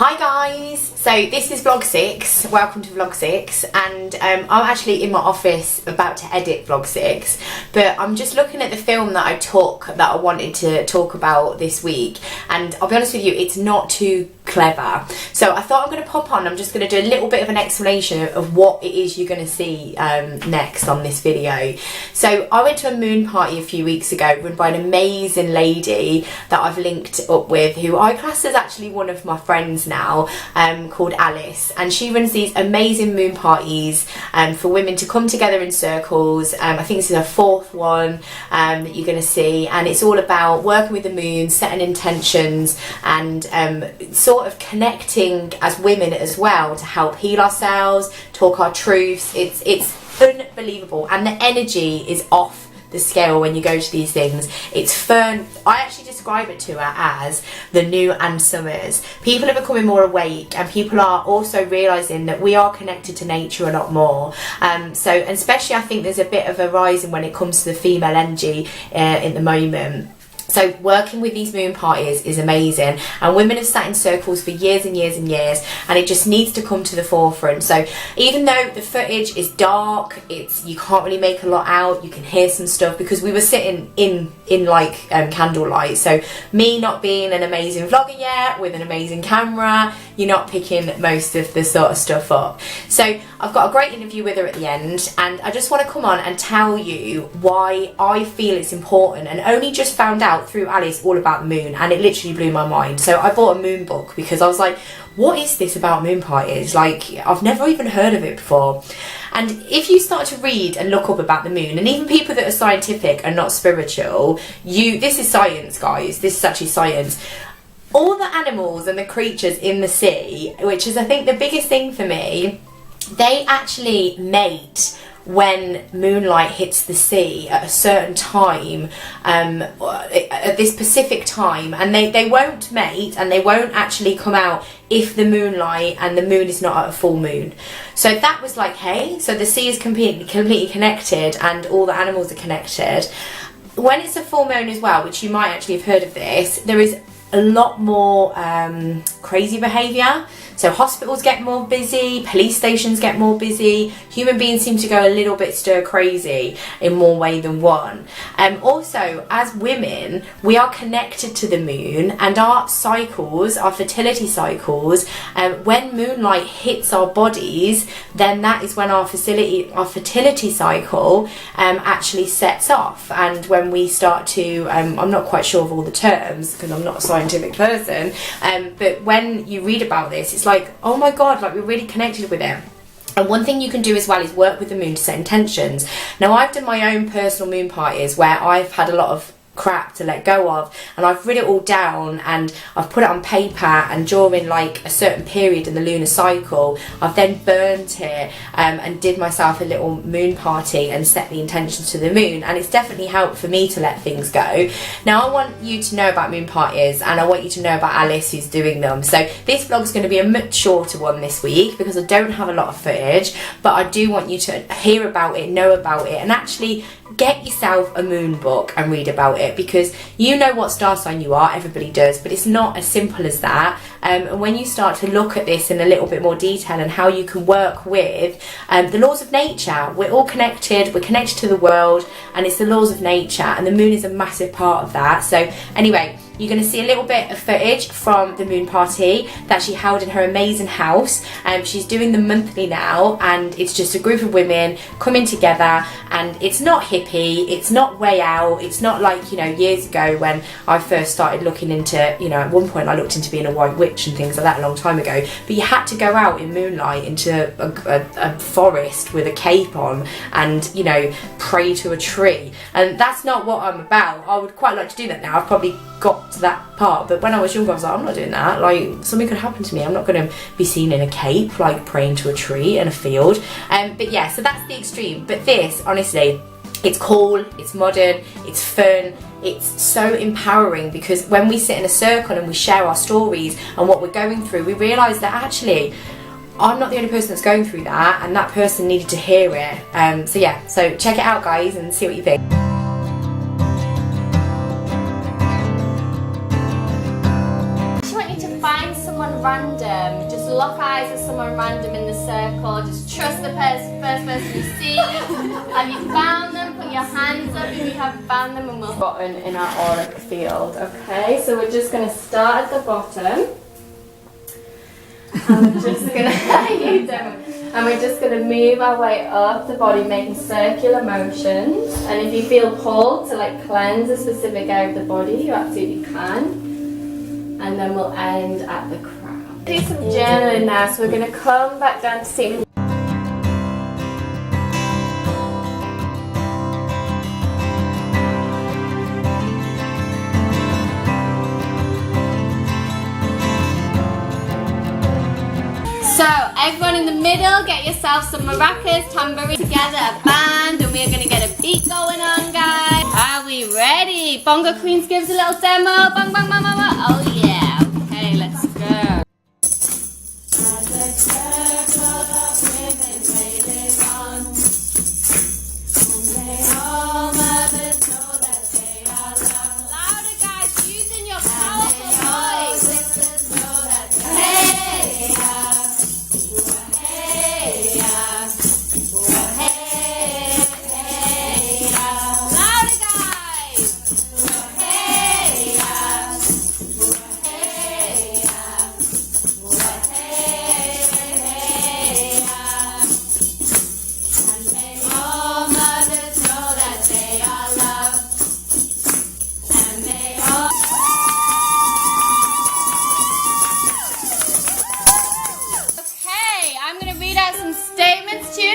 Hi guys, so this is vlog 6, welcome to vlog 6, and I'm actually in my office about to edit vlog 6, but I'm just looking at the film that I took that I wanted to talk about this week, and I'll be honest with you, it's not too clever, so I thought I'm going to pop on, I'm just going to do a little bit of an explanation of what it is you're going to see next on this video. So I went to a moon party a few weeks ago run by an amazing lady that I've linked up with, who I class as actually one of my friends now, called Alice, and she runs these amazing moon parties for women to come together in circles. I think this is her 4th one that you're going to see, and it's all about working with the moon, setting intentions, and sort of connecting as women as well to help heal ourselves, talk our truths. It's unbelievable, and the energy is off the scale when you go to these things. It's fun. I actually describe it to her as the new Ann Summers. People are becoming more awake, and people are also realising that we are connected to nature a lot more. So, and especially I think there's a bit of a rising when it comes to the female energy in the moment. So working with these moon parties is amazing, and women have sat in circles for years and years and years, and it just needs to come to the forefront. So even though the footage is dark, you can't really make a lot out, you can hear some stuff because we were sitting in like candlelight. So me not being an amazing vlogger yet with an amazing camera, you're not picking most of the sort of stuff up. So I've got a great interview with her at the end, and I just want to come on and tell you why I feel it's important, and only just found out through Alice all about the moon, and it literally blew my mind. So I bought a moon book because I was like, what is this about moon parties? Like, I've never even heard of it before. And if you start to read and look up about the moon, and even people that are scientific and not spiritual, this is science, guys, this is actually science. All the animals and the creatures in the sea, which is I think the biggest thing for me, they actually mate when moonlight hits the sea at a certain time, at this specific time, and they won't mate and they won't actually come out if the moonlight and the moon is not at a full moon. So that was like, hey, so the sea is completely connected and all the animals are connected. When it's a full moon as well, which you might actually have heard of this, there is a lot more crazy behaviour. So hospitals get more busy, police stations get more busy, human beings seem to go a little bit stir crazy in more way than one. Also, as women, we are connected to the moon, and our cycles, our fertility cycles, when moonlight hits our bodies, then that is when our fertility cycle actually sets off, and when we start to, I'm not quite sure of all the terms because I'm not a scientific person, but when you read about this, it's like, oh my god, like we're really connected with it. And one thing you can do as well is work with the moon to set intentions. Now, I've done my own personal moon parties where I've had a lot of crap to let go of, and I've written it all down and I've put it on paper, and during like a certain period in the lunar cycle I've then burnt it and did myself a little moon party and set the intentions to the moon, and it's definitely helped for me to let things go. Now I want you to know about moon parties, and I want you to know about Alice who's doing them. So this vlog is going to be a much shorter one this week because I don't have a lot of footage, but I do want you to hear about it, know about it, and actually get yourself a moon book and read about it, because you know what star sign you are, everybody does, but it's not as simple as that. And when you start to look at this in a little bit more detail and how you can work with the laws of nature, we're all connected, we're connected to the world, and it's the laws of nature, and the moon is a massive part of that. So anyway, you're going to see a little bit of footage from the moon party that she held in her amazing house. She's doing them monthly now, and it's just a group of women coming together, and it's not hippie, it's not way out, it's not like, you know, years ago when I first started looking into, you know, at one point I looked into being a white witch and things like that a long time ago, but you had to go out in moonlight into a forest with a cape on and, you know, pray to a tree, and that's not what I'm about. I would quite like to do that now. I've probably got to that part, but when I was younger I was like, I'm not doing that, like something could happen to me, I'm not going to be seen in a cape like praying to a tree in a field. But yeah, so that's the extreme, but this, honestly, it's cool, it's modern, it's fun, it's so empowering, because when we sit in a circle and we share our stories and what we're going through, we realise that actually I'm not the only person that's going through that, and that person needed to hear it. So yeah, so check it out guys and see what you think. random. Just lock eyes with someone random in the circle. Just trust the first person you see. Have you found them? Put your hands up if you haven't found them, and we'll button in our auric field. Okay, so we're just going to start at the bottom. And we're just gonna and we're just gonna move our way up the body, making circular motions. And if you feel pulled to like cleanse a specific area of the body, you absolutely can. And then we'll end at the crown. Do some journaling now, so we're gonna come back down to seated. So everyone in the middle, get yourself some maracas, tambourine together, a band, and we're gonna get a beat going on, guys. Are we ready? Bongo Queens gives a little demo. Bang, bang, bang, bang, bang. Oh yeah. Okay, let's go. Louder, guys, using your powerful voice.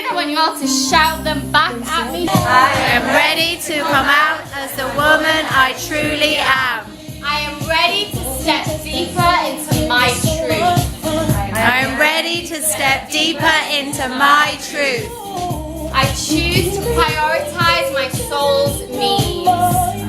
I want you all to shout them back at me. I am ready to come out as the woman I truly am. I am ready to step deeper into my truth. I am ready to step deeper into my truth. I choose to prioritize my soul's needs.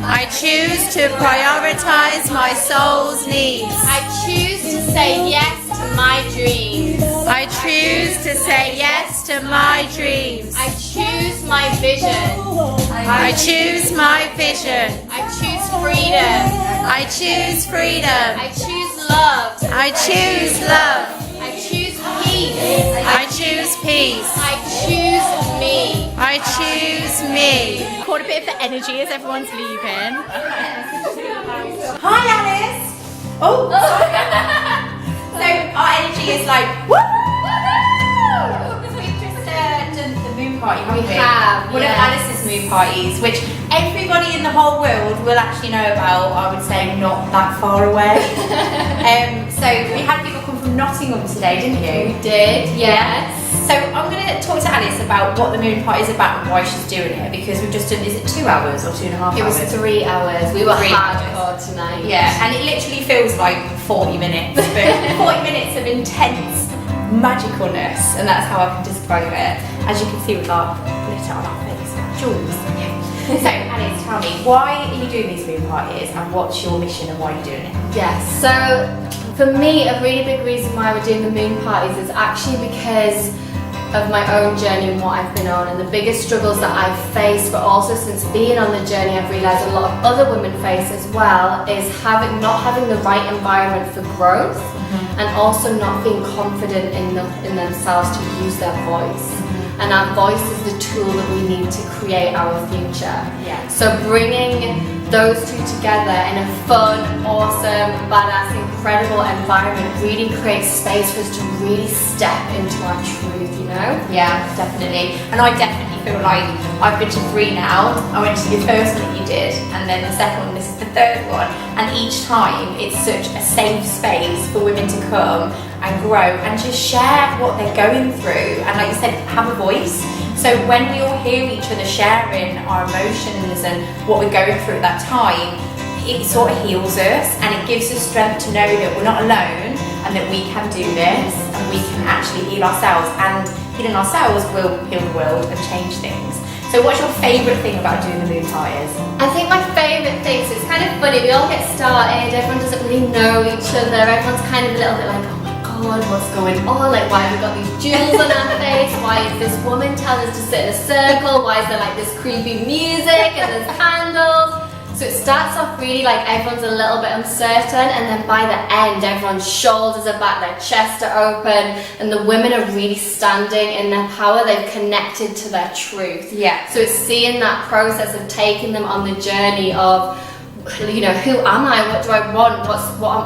I choose to prioritize my soul's needs. I choose to say yes to my dreams. I choose to say yes to my dreams. I choose my vision. I choose my vision. I choose freedom. I choose freedom. I choose love. I choose love. I choose peace. I choose peace. I choose me. I choose me. Caught a bit of the energy as everyone's leaving. Hi Alice. Oh. So our energy is like woohoo! We've just done the moon party, haven't we? have, One of Alice's moon parties, which everybody in the whole world will actually know about. I would say not that far away. So we had people come from Nottingham today, didn't you? We did, yes. So I'm going to talk to Alice about what the moon party is about and why she's doing it, because we've just done, is it 2 hours or 2.5 hours? It was 3 hours. We were 3 hardcore tonight. Yeah, and it literally feels like 40 minutes, but 40 minutes of intense magicalness, and that's how I can describe it. As you can see with our glitter on our face. Jules. So Alice, tell me, why are you doing these moon parties and what's your mission and why are you doing it? Yes, so for me, a really big reason why we're doing the moon parties is actually because of my own journey and what I've been on, and the biggest struggles that I've faced, but also since being on the journey I've realised a lot of other women face as well, is not having the right environment for growth, and also not being confident in themselves to use their voice. And our voice is the tool that we need to create our future. Yeah. So bringing those two together in a fun, awesome, badass, incredible environment really creates space for us to really step into our truth, you know? Yeah, definitely. And I definitely feel like I've been to 3 now. I went to the first one that you did, and then the second one, this is the third one. And each time it's such a safe space for women to come and grow and just share what they're going through. And like you said, have a voice. So when we all hear each other sharing our emotions and what we're going through at that time, it sort of heals us and it gives us strength to know that we're not alone and that we can do this and we can actually heal ourselves, and healing ourselves will heal the world and change things. So what's your favourite thing about doing the moon parties? I think my favourite thing, so it's kind of funny, we all get started, everyone doesn't really know each other, everyone's kind of a little bit like, oh my god, what's going on? Like, why have we got these jewels on our face? Why is this woman telling us to sit in a circle? Why is there like this creepy music and there's candles? So it starts off really like everyone's a little bit uncertain, and then by the end everyone's shoulders are back, their chests are open, and the women are really standing in their power. They've connected to their truth. Yeah. So it's seeing that process of taking them on the journey of, you know, who am I? What do I want?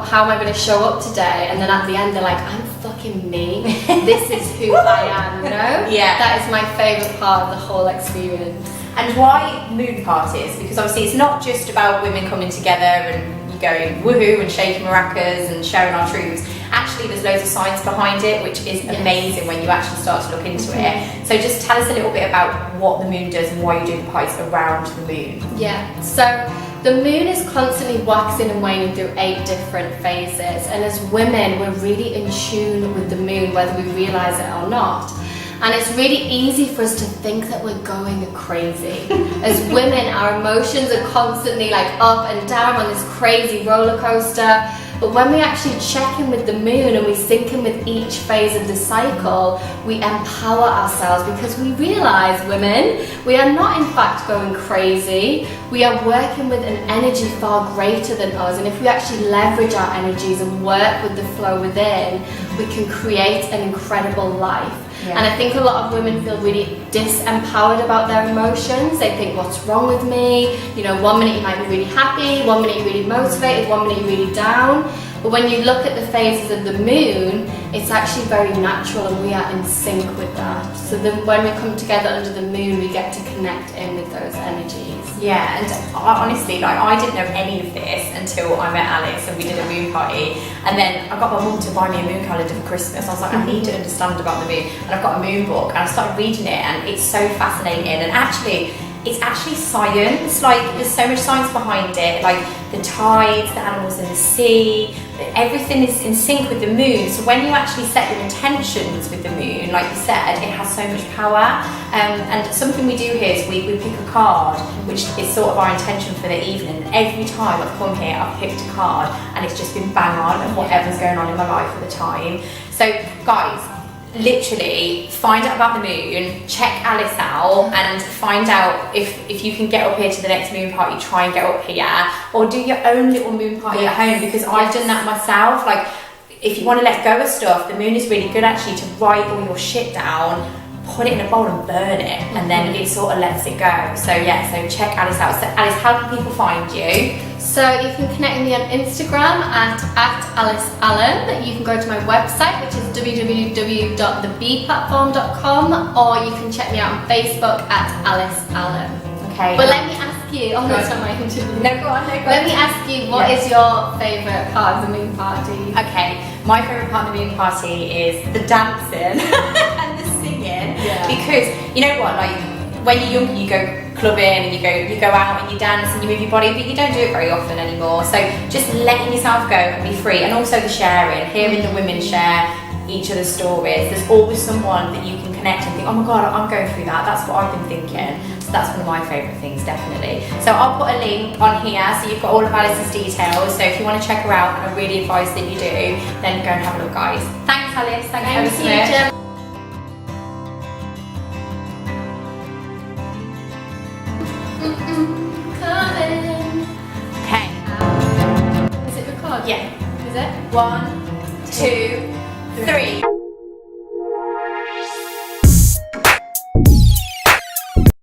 How am I going to show up today? And then at the end they're like, I'm fucking me. This is who I am, you know? Yeah. That is my favourite part of the whole experience. And why moon parties? Because obviously it's not just about women coming together and you going woohoo and shaking maracas and sharing our truths. Actually, there's loads of science behind it, which is amazing when you actually start to look into it. So just tell us a little bit about what the moon does and why you do the parties around the moon. Yeah, so the moon is constantly waxing and waning through 8 different phases, and as women we're really in tune with the moon whether we realise it or not. And it's really easy for us to think that we're going crazy. As women, our emotions are constantly like up and down on this crazy roller coaster. But when we actually check in with the moon and we sync in with each phase of the cycle, we empower ourselves because we realise, women, we are not in fact going crazy. We are working with an energy far greater than us, and if we actually leverage our energies and work with the flow within, we can create an incredible life. Yeah. And I think a lot of women feel really disempowered about their emotions. They think, what's wrong with me? You know, one minute you might be really happy, one minute you're really motivated, one minute you're really down. But when you look at the phases of the moon, it's actually very natural and we are in sync with that. So then when we come together under the moon, we get to connect in with those energies. Yeah, and honestly, like, I didn't know any of this until I met Alice and we did a moon party. And then I got my mum to buy me a moon calendar for Christmas. I was like, I need to understand about the moon. And I've got a moon book and I started reading it, and it's so fascinating. And actually, it's actually science. Like, there's so much science behind it. Like the tides, the animals in the sea, everything is in sync with the moon. So when you actually set your intentions with the moon, like you said, it has so much power. And something we do here is we pick a card, which is sort of our intention for the evening. Every time I've come here, I've picked a card, and it's just been bang on of whatever's going on in my life at the time. So guys, literally find out about the moon, check Alice out, and find out if you can get up here to the next moon party. Try and get up here, or do your own little moon party at home, because I've done that myself. Like, if you want to let go of stuff, the moon is really good actually to write all your shit down, put it in a bowl and burn it, and then it sort of lets it go. So yeah, so check Alice out. So Alice, how can people find you? So you can connect with me on Instagram at Alice Allen. You can go to my website, which is www.thebplatform.com, or you can check me out on Facebook at Alice Allen. Okay. But let me ask you, oh no, it's not my interview. No, go on, Let me ask you, what is your favourite part of the moon party? Okay, my favourite part of the moon party is the dancing and the singing. Yeah. Because you know what, like when you're younger, you go clubbing and you go out and you dance and you move your body, but you don't do it very often anymore. So just letting yourself go and be free, and also the sharing, hearing the women share each other's stories. There's always someone that you can connect and think, oh my god, I'm going through that. That's what I've been thinking. So that's one of my favourite things, definitely. So I'll put a link on here so you've got all of Alice's details. So if you want to check her out, and I really advise that you do, then go and have a look, guys. Thanks, Alice. Thank you so much. Jem. Coming. Okay. Is it recorded? Yeah. Is it? 1, 2, 3.